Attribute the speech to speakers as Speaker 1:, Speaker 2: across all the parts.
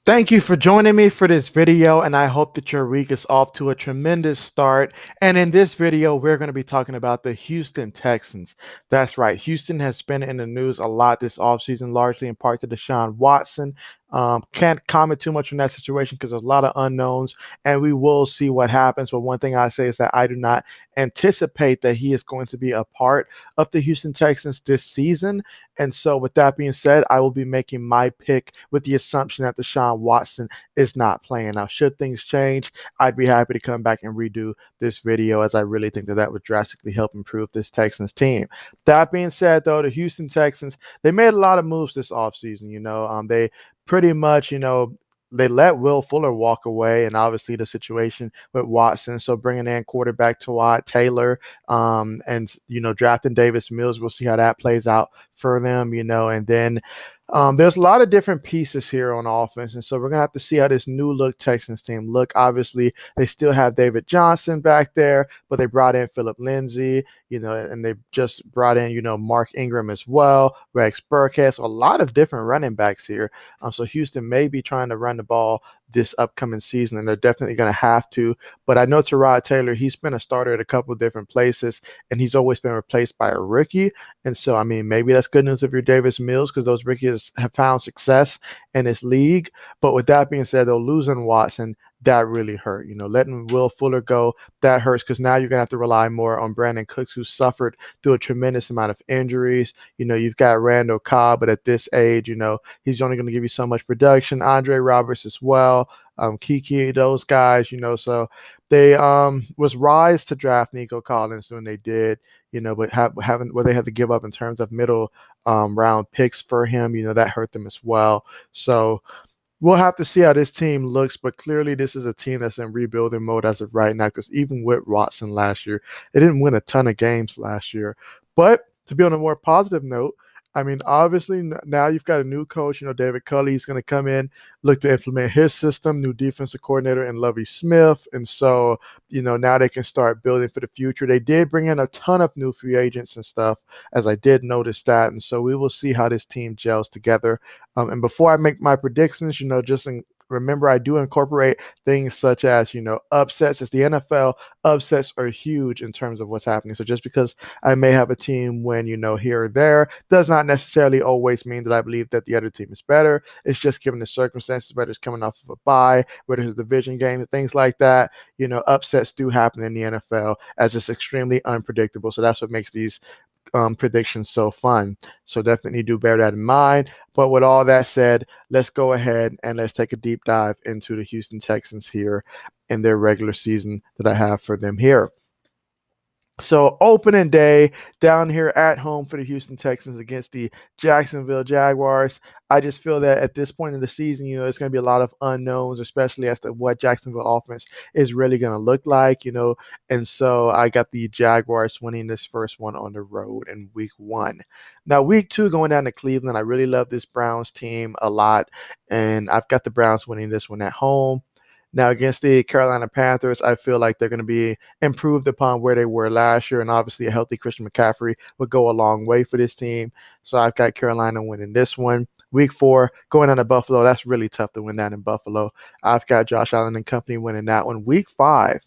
Speaker 1: Thank you for joining me for this video, and I hope that your week is off to a tremendous start. And in this video, we're going to be talking about the Houston Texans. That's right. Houston has been in the news a lot this offseason, largely in part to Deshaun Watson. Can't comment too much on that situation because there's a lot of unknowns, and we will see what happens. But one thing I say is that I do not anticipate that he is going to be a part of the Houston Texans this season. And so, with that being said, I will be making my pick with the assumption that Deshaun Watson is not playing. Now, should things change, I'd be happy to come back and redo this video, as I really think that that would drastically help improve this Texans team. That being said, though, the Houston Texans, they made a lot of moves this offseason. They pretty much, they let Will Fuller walk away, and obviously the situation with Watson. So bringing in quarterback Tawad Taylor, and drafting Davis Mills, we'll see how that plays out for them. And then there's a lot of different pieces here on offense, and so we're gonna have to see how this new look Texans team look. Obviously, they still have David Johnson back there, but they brought in Philip Lindsay, and they just brought in, Mark Ingram as well, Rex Burkhead. So a lot of different running backs here. So Houston may be trying to run the ball this upcoming season, and they're definitely going to have to. But I know Tyrod Taylor, he's been a starter at a couple of different places, and he's always been replaced by a rookie. And so, I mean, maybe that's good news if you're Davis Mills, because those rookies have found success in this league. But with that being said, though, losing Watson, that really hurt. Letting Will Fuller go, that hurts, because now you're going to have to rely more on Brandon Cooks, who suffered through a tremendous amount of injuries. You've got Randall Cobb, but at this age, he's only going to give you so much production. Andre Roberts as well. Kiki, those guys, so they was wise to draft Nico Collins when they did, but haven't what they had to give up in terms of middle round picks for him, that hurt them as well. So we'll have to see how this team looks, but clearly this is a team that's in rebuilding mode as of right now, because even with Watson last year, they didn't win a ton of games last year. But to be on a more positive note, I mean, obviously now you've got a new coach, David Culley. He's going to come in, look to implement his system, new defensive coordinator in Lovie Smith. And so, now they can start building for the future. They did bring in a ton of new free agents and stuff, as I did notice that. And so we will see how this team gels together. And before I make my predictions, remember, I do incorporate things such as, upsets. It's the NFL. Upsets are huge in terms of what's happening. So just because I may have a team win, here or there, does not necessarily always mean that I believe that the other team is better. It's just given the circumstances, whether it's coming off of a bye, whether it's a division game, and things like that. Upsets do happen in the NFL, as it's extremely unpredictable. So that's what makes these predictions so fun. So definitely do bear that in mind. But with all that said, let's go ahead and let's take a deep dive into the Houston Texans here in their regular season that I have for them here. So opening day down here at home for the Houston Texans against the Jacksonville Jaguars. I just feel that at this point in the season, it's going to be a lot of unknowns, especially as to what Jacksonville offense is really going to look like, and so I got the Jaguars winning this first one on the road in week 1. Now, week 2 going down to Cleveland, I really love this Browns team a lot, and I've got the Browns winning this one at home. Now, against the Carolina Panthers, I feel like they're going to be improved upon where they were last year, and obviously a healthy Christian McCaffrey would go a long way for this team. So I've got Carolina winning this one. Week 4, going down to Buffalo, that's really tough to win that in Buffalo. I've got Josh Allen and company winning that one. Week 5,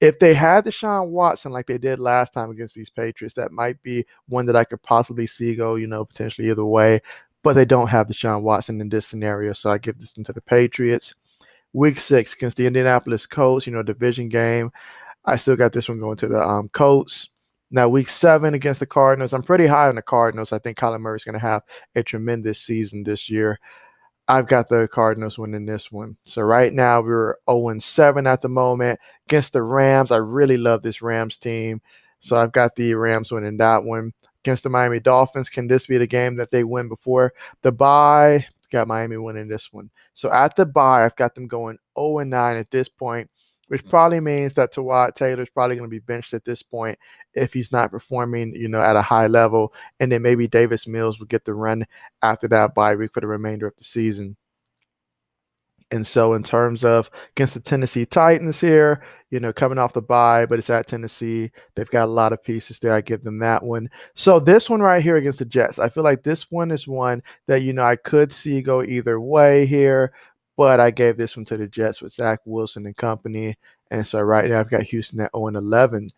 Speaker 1: if they had Deshaun Watson like they did last time against these Patriots, that might be one that I could possibly see go, potentially either way. But they don't have Deshaun Watson in this scenario, so I give this one to the Patriots. Week 6 against the Indianapolis Colts, division game. I still got this one going to the Colts. Now, week 7 against the Cardinals. I'm pretty high on the Cardinals. I think Kyler Murray's going to have a tremendous season this year. I've got the Cardinals winning this one. So right now we're 0-7 at the moment against the Rams. I really love this Rams team. So I've got the Rams winning that one. Against the Miami Dolphins, can this be the game that they win before the bye? Got Miami winning this one. So at the bye, I've got them going 0-9 at this point. which probably means that Tawad Taylor's probably going to be benched at this point if he's not performing, at a high level. And then maybe Davis Mills will get the run after that bye week for the remainder of the season. And so, in terms of against the Tennessee Titans here, coming off the bye, but it's at Tennessee. They've got a lot of pieces there. I give them that one. So, this one right here against the Jets, I feel like this one is one that, I could see go either way here, but I gave this one to the Jets with Zach Wilson and company. And so, right now, I've got Houston at 0-11.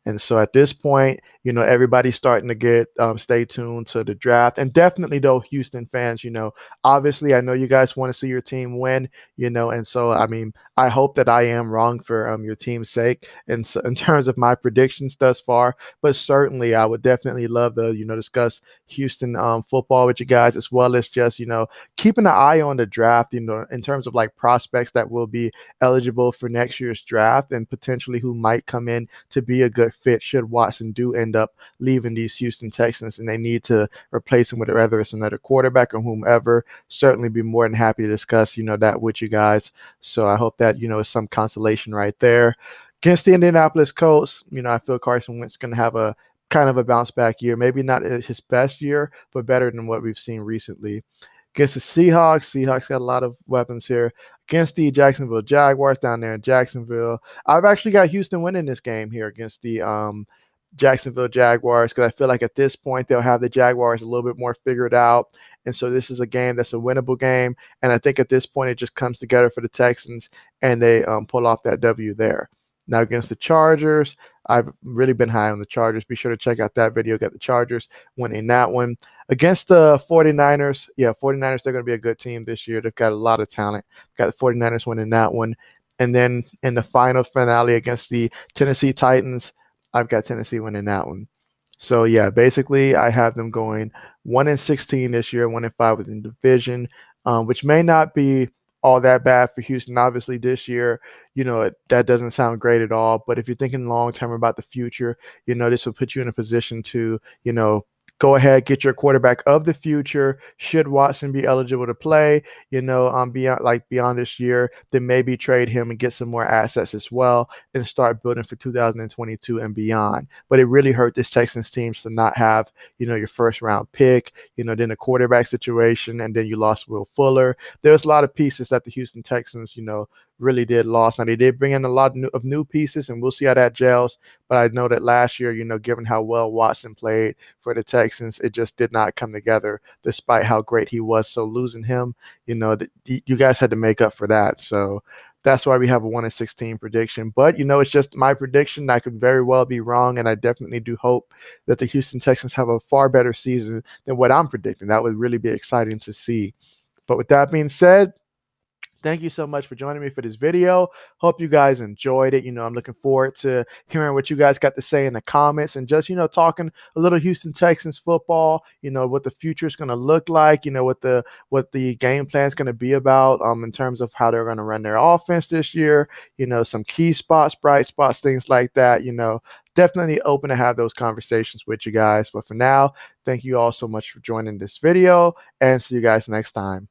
Speaker 1: And so at this point, everybody's starting to get stay tuned to the draft. And definitely, though, Houston fans, obviously, I know you guys want to see your team win, and so I mean, I hope that I am wrong for your team's sake, and so, in terms of my predictions thus far. But certainly, I would definitely love to discuss Houston football with you guys, as well as just keeping an eye on the draft, in terms of like prospects that will be eligible for next year's draft and potentially who might come in to be a good fit should Watson do end up leaving these Houston Texans and they need to replace him with whether it's another quarterback or whomever. Certainly be more than happy to discuss, that with you guys. So I hope that, is some consolation right there. Against the Indianapolis Colts, I feel Carson Wentz is going to have a kind of a bounce back year. Maybe not his best year, but better than what we've seen recently. Against the Seahawks got a lot of weapons here. Against the Jacksonville Jaguars down there in Jacksonville, I've actually got Houston winning this game here against the Jacksonville Jaguars because I feel like at this point they'll have the Jaguars a little bit more figured out. And so this is a game that's a winnable game. And I think at this point it just comes together for the Texans and they pull off that W there. Now against the Chargers, I've really been high on the Chargers. Be sure to check out that video. Got the Chargers winning that one. Against the 49ers, 49ers, they're going to be a good team this year. They've got a lot of talent. Got the 49ers winning that one. And then in the final finale against the Tennessee Titans, I've got Tennessee winning that one. So, yeah, basically I have them going 1-16 this year, 1-5 within the division, which may not be all that bad for Houston. Obviously, this year, that doesn't sound great at all. But if you're thinking long term about the future, this will put you in a position to, go ahead, get your quarterback of the future. Should Watson be eligible to play, beyond this year, then maybe trade him and get some more assets as well and start building for 2022 and beyond. But it really hurt this Texans teams to not have, your first round pick, then a quarterback situation, and then you lost Will Fuller. There's a lot of pieces that the Houston Texans, really did lost. Now they did bring in a lot of new pieces, and we'll see how that gels. But I know that last year, given how well Watson played for the Texans, it just did not come together, despite how great he was. So losing him, you guys had to make up for that. So that's why we have a 1-16 prediction. But it's just my prediction. I could very well be wrong, and I definitely do hope that the Houston Texans have a far better season than what I'm predicting. That would really be exciting to see. But with that being said, thank you so much for joining me for this video. Hope you guys enjoyed it. I'm looking forward to hearing what you guys got to say in the comments and just, talking a little Houston Texans football, what the future is going to look like, what the game plan is going to be about in terms of how they're going to run their offense this year, some key spots, bright spots, things like that, definitely open to have those conversations with you guys. But for now, thank you all so much for joining this video and see you guys next time.